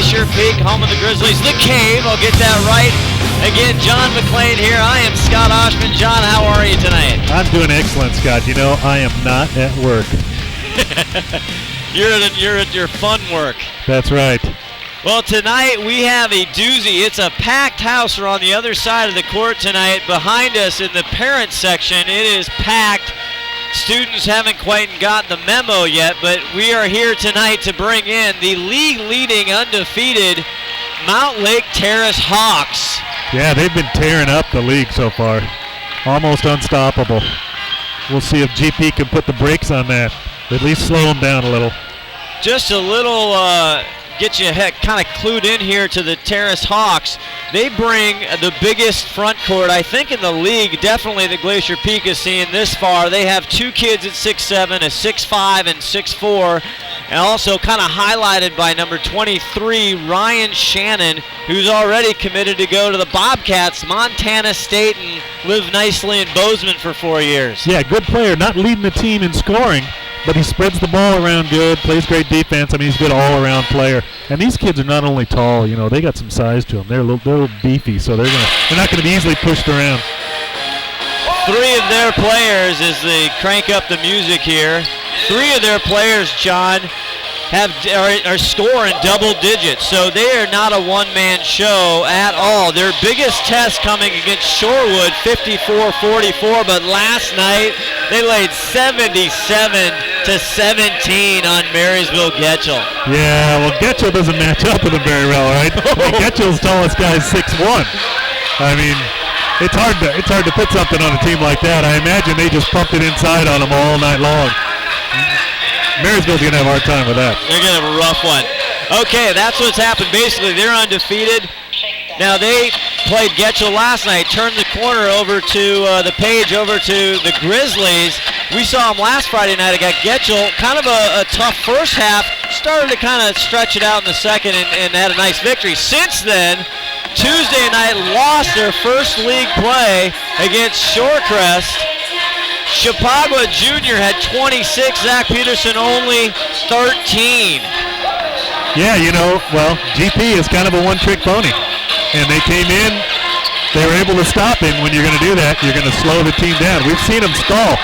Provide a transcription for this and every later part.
Glacier Peak, home of the Grizzlies. The Cave, I'll get that right. Again, John McClain here. I am Scott Oshman. John, how are you tonight? I'm doing excellent, Scott. You know, I am not at work. You're at your fun work. That's right. Well, tonight we have a doozy. It's a packed house. We're on the other side of the court tonight. Behind us in the parent section, it is packed. Students haven't quite gotten the memo yet, but we are here tonight to bring in the league-leading undefeated Mountlake Terrace Hawks. Yeah, they've been tearing up the league so far. Almost unstoppable. We'll see if GP can put the brakes on that. At least slow them down a little. Just a little, get you kind of clued in here to the Terrace Hawks. They bring the biggest front court, I think, in the league. Definitely the Glacier Peak has seen this far. They have two kids at 6'7", a 6'5", and 6'4", and also kind of highlighted by number 23, Ryan Shannon, who's already committed to go to the Bobcats, Montana State, and live nicely in Bozeman for 4 years. Yeah, good player. Not leading the team in scoring, but he spreads the ball around good, plays great defense. I mean, he's a good all-around player. And these kids are not only tall, you know, they got some size to them. They're a little beefy, so they're not going to be easily pushed around. Three of their players, as they crank up the music here, three of their players, John, are scoring double digits. So they are not a one-man show at all. Their biggest test coming against Shorewood, 54-44, but last night they laid 77-17 on Marysville Getchell. Yeah, well, Getchell doesn't match up with them very well, right? Getchell's tallest guy is 6'1". I mean, it's hard to put something on a team like that. I imagine they just pumped it inside on them all night long. Marysville's going to have a hard time with that. They're going to have a rough one. Okay, that's what's happened. Basically, they're undefeated. Now, they played Getchell last night, turned the corner over to the page over to the Grizzlies. We saw them last Friday night against Getchell. Kind of a tough first half. Started to kind of stretch it out in the second and had a nice victory. Since then, Tuesday night lost their first league play against Shorecrest. Chappaqua Jr. had 26, Zach Peterson only 13. Yeah, you know, well, GP is kind of a one-trick pony. And they came in, they were able to stop him. When you're going to do that, you're going to slow the team down. We've seen them stall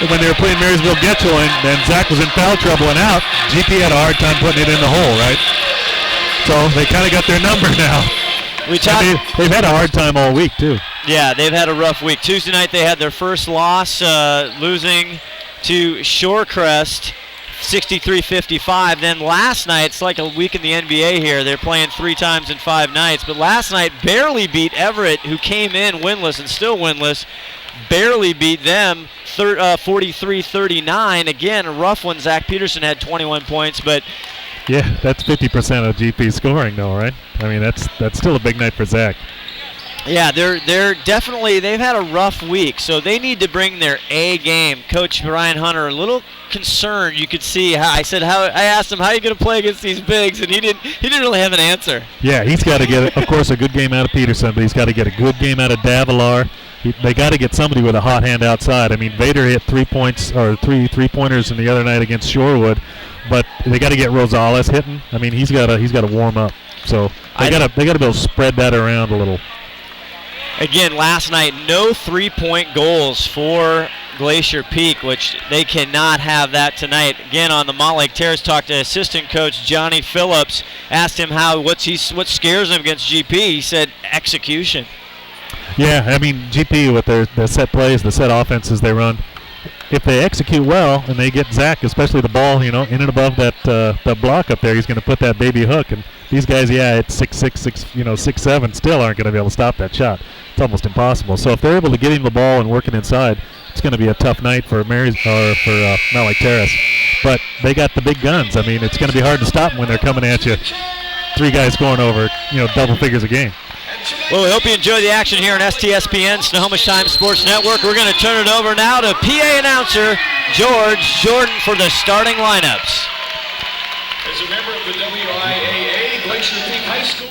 when they were playing Marysville Getchell, and Zach was in foul trouble and out. GP had a hard time putting it in the hole, right? So they kind of got their number now. They've had a hard time all week, too. Yeah, they've had a rough week. Tuesday night they had their first loss, losing to Shorecrest 63-55. Then last night, it's like a week in the NBA here. They're playing 3 times in 5 nights. But last night barely beat Everett, who came in winless and still winless. Barely beat them 43-39. Again, a rough one. Zach Peterson had 21 points, but yeah, that's 50% of GP scoring, though, right? I mean, that's still a big night for Zach. Yeah, they're definitely, they've had a rough week, so they need to bring their A game. Coach Brian Hunter, a little concerned. You could see how I asked him, how are you going to play against these bigs, and he didn't really have an answer. Yeah, he's got to get, of course, a good game out of Peterson, but he's got to get a good game out of Davilar. They got to get somebody with a hot hand outside. I mean, Vader hit 3 points or three-pointers in the other night against Shorewood, but they got to get Rosales hitting. I mean, he's got to warm up. So they got to be able to spread that around a little. Again, last night, no 3-point goals for Glacier Peak, which they cannot have that tonight. Again, on the Mountlake Terrace, talked to assistant coach Johnny Phillips, asked him what scares him against GP. He said execution. Yeah, I mean, GP with their set plays, the set offenses they run, if they execute well and they get Zach, especially the ball, you know, in and above that block up there, he's going to put that baby hook. And these guys, yeah, it's 6'6", 6'7", still aren't going to be able to stop that shot. It's almost impossible. So if they're able to get him the ball and work it inside, it's going to be a tough night for Mountlake Terrace. But they got the big guns. I mean, it's going to be hard to stop them when they're coming at you. 3 guys scoring over, double figures a game. Well, we hope you enjoy the action here on STSPN, Snohomish Times Sports Network. We're going to turn it over now to PA announcer George Jordan for the starting lineups. As a member of the WIAA, Glacier Peak High School.